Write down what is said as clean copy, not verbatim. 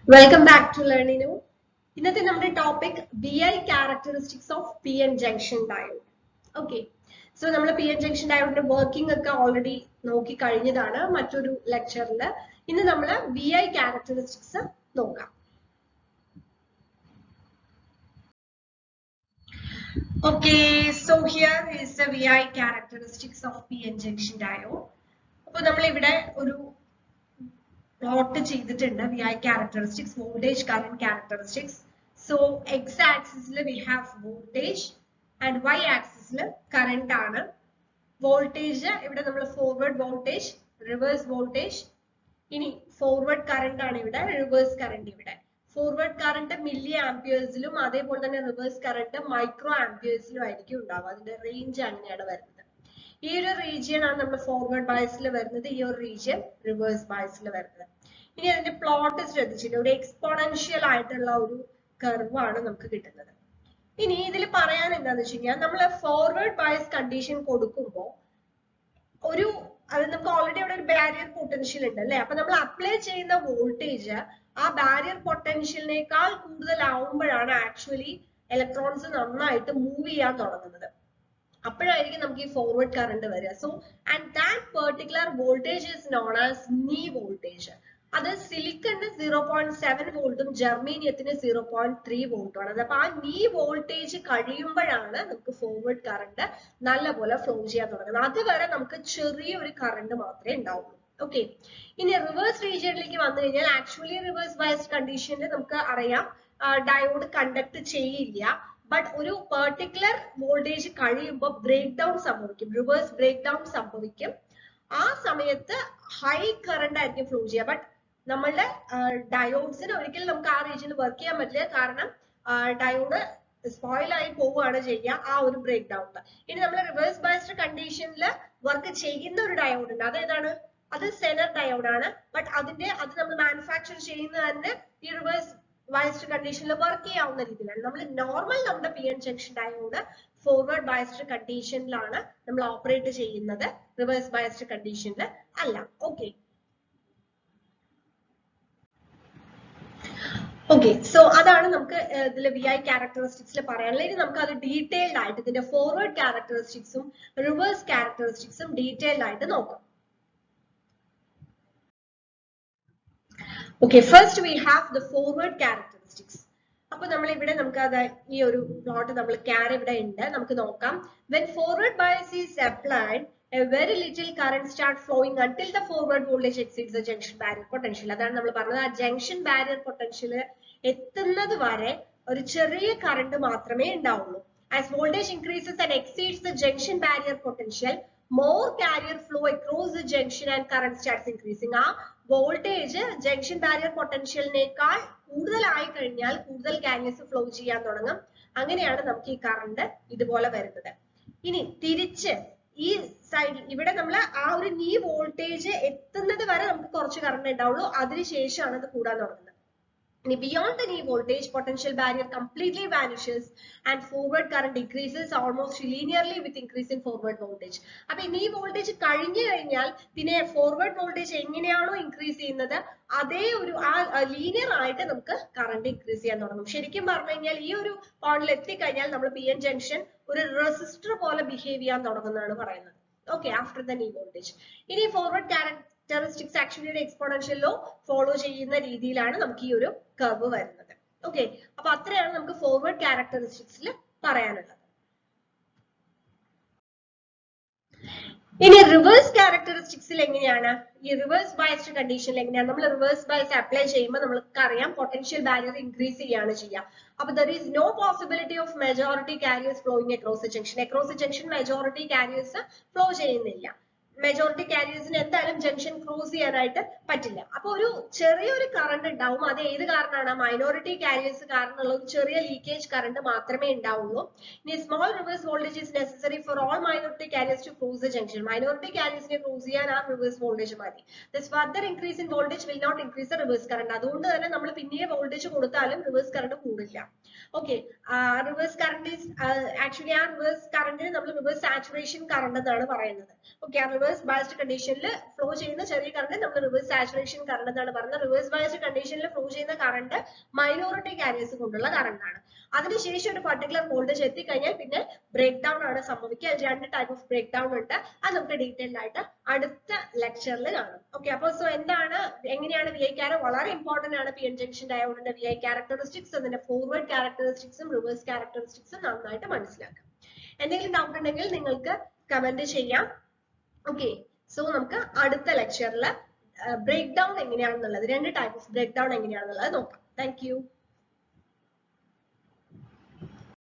Welcome back to Learning New. ഇന്നത്തെ നമ്മുടെ topic VI characteristics of PN junction diode. Okay. So നമ്മൾ PN junction diode working ഒക്കെ already നോക്കി കഴിഞ്ഞതാണ് മറ്റൊരു ലെക്ചറിൽ. ഇന്ന് നമ്മൾ VI characteristics നോക്കാം. Okay, so here is the VI characteristics of PN junction diode. അപ്പോൾ നമ്മൾ ഇവിടെ ഒരു plot ചെയ്തിട്ടുണ്ട് VI characteristics, voltage current characteristics. So x axis we have voltage and y axis current ആണ്. Voltage ഇവിടെ നമ്മൾ forward voltage, reverse voltage. ഇനി forward current ആണ് ഇവിടെ, reverse current ഇവിടെ. Forward current milli amperes ലും അതേപോലെ തന്നെ reverse current micro amperes ലും ആയിരിക്കും ഉണ്ടാവുക. അതിന്റെ റേഞ്ച് അങ്ങനെയാണ് വരുന്നത്. ഈ ഒരു റീജിയൻ ആണ് നമ്മൾ ഫോർവേഡ് ബയസിൽ വരുന്നത്, ഈ ഒരു റീജിയൻ റിവേഴ്സ് ബയസിൽ വരുന്നത്. ഇനി അതിന്റെ പ്ലോട്ട് ശ്രദ്ധിച്ചില്ല, ഒരു എക്സ്പോണൻഷ്യൽ ആയിട്ടുള്ള ഒരു കർവ് ആണ് നമുക്ക് കിട്ടുന്നത്. ഇനി ഇതിൽ പറയാൻ എന്താന്ന് വെച്ച് കഴിഞ്ഞാൽ നമ്മൾ ഫോർവേഡ് ബയസ് കണ്ടീഷൻ കൊടുക്കുമ്പോൾ അത് നമുക്ക് ഓൾറെഡി അവിടെ ഒരു ബാരിയർ പൊട്ടൻഷ്യൽ ഉണ്ട് അല്ലെ. അപ്പൊ നമ്മൾ അപ്ലൈ ചെയ്യുന്ന വോൾട്ടേജ് ആ ബാരിയർ പൊട്ടൻഷ്യലിനേക്കാൾ കൂടുതലാവുമ്പോഴാണ് ആക്ച്വലി ഇലക്ട്രോൺസ് നന്നായിട്ട് മൂവ് ചെയ്യാൻ തുടങ്ങുന്നത്. അപ്പോഴായിരിക്കും നമുക്ക് ഈ ഫോർവേഡ് കറണ്ട് വരിക. So and that particular voltage is known as knee voltage. അത് സിലിക്കണിന് 0.7 വോൾട്ടും ജർമേനിയത്തിന് 0.3 വോൾട്ടും ആണ്. അപ്പൊ ആ നീ വോൾട്ടേജ് കഴിയുമ്പോഴാണ് നമുക്ക് ഫോർവേഡ് കറണ്ട് നല്ലപോലെ ഫ്ലോ ചെയ്യാൻ തുടങ്ങുന്നത്. അതുവരെ നമുക്ക് ചെറിയൊരു കറണ്ട് മാത്രമേ ഉണ്ടാവുള്ളൂ. ഓക്കെ, ഇനി റിവേഴ്സ് റീജിയനിലേക്ക് വന്നു കഴിഞ്ഞാൽ ആക്ച്വലി റിവേഴ്സ് ബയസ്ഡ് കണ്ടീഷനിൽ നമുക്ക് അറിയാം ഡയോഡ് കണ്ടക്ട് ചെയ്യില്ല. ബട്ട് ഒരു പെർട്ടിക്കുലർ വോൾട്ടേജ് കഴിയുമ്പോൾ ബ്രേക്ക് ഡൗൺ സംഭവിക്കും, റിവേഴ്സ് ബ്രേക്ക് ഡൗൺ സംഭവിക്കും. ആ സമയത്ത് ഹൈ കറണ്ട് ആയിരിക്കും ഫ്ലോ ചെയ്യുക. ബട്ട് നമ്മളുടെ ഡയോഡ്സിന് ഒരിക്കലും നമുക്ക് ആ റീജിയനിൽ വർക്ക് ചെയ്യാൻ പറ്റില്ല, കാരണം ഡയോഡ് സ്പോയിൽ ആയി പോവുകയാണ് ചെയ്യുക ആ ഒരു ബ്രേക്ക് ഡൗണിൽ. ഇനി നമ്മൾ റിവേഴ്സ് ബയസ്ഡ് കണ്ടീഷനിൽ വർക്ക് ചെയ്യുന്ന ഒരു ഡയോഡ് ഉണ്ട്, അതേതാണ്? അത് സെനർ ഡയോഡ് ആണ്. ബട്ട് അത് നമ്മൾ മാനുഫാക്ചർ ചെയ്യുന്നത് തന്നെ ഈ റിവേഴ്സ് ബയസ്ഡ് കണ്ടീഷനിൽ വർക്ക് ചെയ്യാവുന്ന രീതിയിലാണ്. നമ്മൾ നോർമൽ നമ്മുടെ PN junction diode forward biased കണ്ടീഷനിലാണ് നമ്മൾ ഓപ്പറേറ്റ് ചെയ്യുന്നത്, റിവേഴ്സ് ബയസ്ഡ് കണ്ടീഷനിൽ അല്ല. ഓക്കെ ഓക്കെ, സോ അതാണ് നമുക്ക് ഇതിൽ VI ക്യാരക്ടറിസ്റ്റിക്സിൽ പറയാനുള്ളത്. ഇനി നമുക്ക് അത് ഡീറ്റെയിൽഡ് ആയിട്ട് ഇതിന്റെ ഫോർവേഡ് ക്യാരക്ടറിസ്റ്റിക്സും റിവേഴ്സ് ക്യാരക്ടറിസ്റ്റിക്സും ഡീറ്റെയിൽഡ് ആയിട്ട് നോക്കാം. Okay, first we have the forward characteristics. അപ്പോൾ നമ്മൾ ഇവിടെ നമുക്ക് അത് ഈ ഒരു പ്ലോട്ട് നമ്മൾ ഇവിടെ ഉണ്ട്, നമുക്ക് നോക്കാം. When forward bias is applied, a very little current start flowing until the forward voltage exceeds the junction barrier potential. അതാണ് നമ്മൾ പറഞ്ഞത്, ആ ജംഗ്ഷൻ ബാരിയർ പൊട്ടൻഷ്യൽ എത്തുന്നത് വരെ ഒരു ചെറിയ കറണ്ട് മാത്രമേ ഉണ്ടാവുള്ളൂ. As voltage increases and exceeds the junction barrier potential, more carrier flow across the junction and current starts increasing. ആ വോൾട്ടേജ് ജംഗ്ഷൻ ബാരിയർ പൊട്ടൻഷ്യലിനേക്കാൾ കൂടുതലായി കഴിഞ്ഞാൽ കൂടുതൽ കാരിയേഴ്സ് ഫ്ലോ ചെയ്യാൻ തുടങ്ങും. അങ്ങനെയാണ് നമുക്ക് ഈ കറണ്ട് ഇതുപോലെ വരുന്നത്. ഇനി തിരിച്ച് ഈ സൈഡ് ഇവിടെ നമ്മൾ ആ ഒരു നീ വോൾട്ടേജ് എത്തുന്നത് വരെ നമുക്ക് കുറച്ച് കറണ്ട് ഉണ്ടാവുള്ളൂ, അതിനുശേഷമാണ് അത് കൂടാൻ തുടങ്ങുന്നത്. ഇനി beyond the knee voltage, potential barrier completely vanishes and forward current increases almost linearly with increase in forward voltage. അപ്പോൾ knee voltage കഴിഞ്ഞു കഴിഞ്ഞാൽ പിന്നെ forward voltage എങ്ങനെയാണോ ഇൻക്രീസ് ചെയ്യുന്നത് അതേ ഒരു ലീനിയർ ആയിട്ട് നമുക്ക് കറണ്ട് ഇൻക്രീസ് ചെയ്യാൻ തുടങ്ങും. ശരിക്കും പറഞ്ഞു കഴിഞ്ഞാൽ ഈ ഒരു പോയിന്റിൽ എത്തിക്കഴിഞ്ഞാൽ നമ്മൾ PN ജംഗ്ഷൻ ഒരു റെസിസ്റ്റർ പോലെ ബിഹേവ് ചെയ്യാൻ തുടങ്ങുന്നതാണ് പറയുന്നത്. Okay, after the knee voltage. ഇനി forward characteristics actually exponential law follow ചെയ്യുന്ന രീതിയിലാണ് നമുക്ക് ഈ ഒരു കർവ് വരുന്നത്. ഓക്കെ, അപ്പൊ അത്രയാണ് നമുക്ക് ഫോർവേഡ് ക്യാരക്ടറിസ്റ്റിക്സിൽ പറയാനുള്ളത്. ഇനി റിവേഴ്സ് ക്യാരക്ടറിസ്റ്റിക്സിൽ എങ്ങനെയാണ്, ഈ റിവേഴ്സ് ബയസ്ഡ് കണ്ടീഷനിൽ എങ്ങനെയാണ്? നമ്മൾ റിവേഴ്സ് ബയസ് അപ്ലൈ ചെയ്യുമ്പോൾ നമുക്ക് അറിയാം പൊട്ടൻഷ്യൽ ബാരിയർ ഇൻക്രീസ് ചെയ്യാണ് ചെയ്യുക. അപ്പൊ there is no possibility of majority carriers flowing across the junction. Across the junction majority carriers flow ചെയ്യുന്നില്ല. മെജോറിറ്റി കാരിയേഴ്സിന് എന്തായാലും ജംഗ്ഷൻ ക്രോസ് ചെയ്യാനായിട്ട് പറ്റില്ല. അപ്പൊ ഒരു ചെറിയൊരു കറണ്ട് ഉണ്ടാവും, അത് ഏത് കാരണമാണ്? മൈനോറിറ്റി കാരിയേഴ്സ് കാരണമുള്ള ഒരു ചെറിയ ലീക്കേജ് കറണ്ട് മാത്രമേ ഉണ്ടാവുള്ളൂ. ഇനി small reverse voltage is necessary for all minority carriers to cross the junction. Minority കാരിയേഴ്സിനെ ക്രോസ് ചെയ്യാൻ ആ റിവേഴ്സ് വോൾട്ടേജ് മതി. This further increase in voltage will not increase the reverse current. അതുകൊണ്ട് തന്നെ നമ്മൾ പിന്നെ വോൾട്ടേജ് കൊടുത്താലും റിവേഴ്സ് കറണ്ട് കൂടില്ല. Okay, reverse current is actually ആ റിവേഴ്സ് കറണ്ടിന് നമ്മൾ റിവേഴ്സ് സാച്ചുറേഷൻ കറണ്ട് എന്നാണ് പറയുന്നത്. ഓക്കെ, ആ റിവേഴ്സ് റിവേഴ്സ് ബയസ്ഡ് കണ്ടീഷനിൽ ഫ്ലോ ചെയ്യുന്ന ചെറിയ കറണ്ട് നമ്മൾ റിവേഴ്സ് സാച്ചുറേഷൻ കറണ്ട് എന്നാണ് പറയുന്നത്. റിവേഴ്സ് ബയസ്ഡ് കണ്ടീഷനിൽ ഫ്ലോ ചെയ്യുന്ന കറണ്ട് മൈനോറിറ്റി കാരിയേഴ്സ് കൊണ്ടുള്ള കറണ്ട് ആണ്. അതിനുശേഷം ഒരു പർട്ടിക്കുലർ വോൾട്ടേജ് എത്തിക്കഴിഞ്ഞാൽ പിന്നെ ബ്രേക്ക് ഡൗൺ ആണ് സംഭവിക്കുക. അതിൽ 2 ടൈപ്പ് ഓഫ് ബ്രേക്ക് ഡൗൺ ഉണ്ട്. അത് നമുക്ക് ഡീറ്റെയിൽഡ് ആയിട്ട് അടുത്ത ലെക്ചറിൽ കാണാം. ഓക്കെ, അപ്പോൾ സോ എന്താണ് എങ്ങനെയാണ് VI ക്യാരക്ടർ വളരെ ഇമ്പോർട്ടന്റ് ആണ്. പി എൻ ജംഗ്ഷൻ ഡയോഡിന്റെ VI ക്യാരക്ടറിസ്റ്റിക്സ്, അതിന്റെ ഫോർവേഡ് ക്യാരക്ടറിസ്റ്റിക്സും റിവേഴ്സ് ക്യാരക്ടറിസ്റ്റിക്സും നന്നായിട്ട് മനസ്സിലാക്കാം. എന്തെങ്കിലും ഡൗട്ട് ഉണ്ടെങ്കിൽ നിങ്ങൾക്ക് കമന്റ് ചെയ്യാം. ഓക്കെ, സോ നമുക്ക് അടുത്ത ലെക്ചറിൽ ബ്രേക്ക് ഡൗൺ എങ്ങനെയാണെന്നുള്ളത്, 2 ടൈപ്പ് ഓഫ് ബ്രേക്ക് ഡൗൺ എങ്ങനെയാണെന്നുള്ളത് നോക്കാം. Thank you.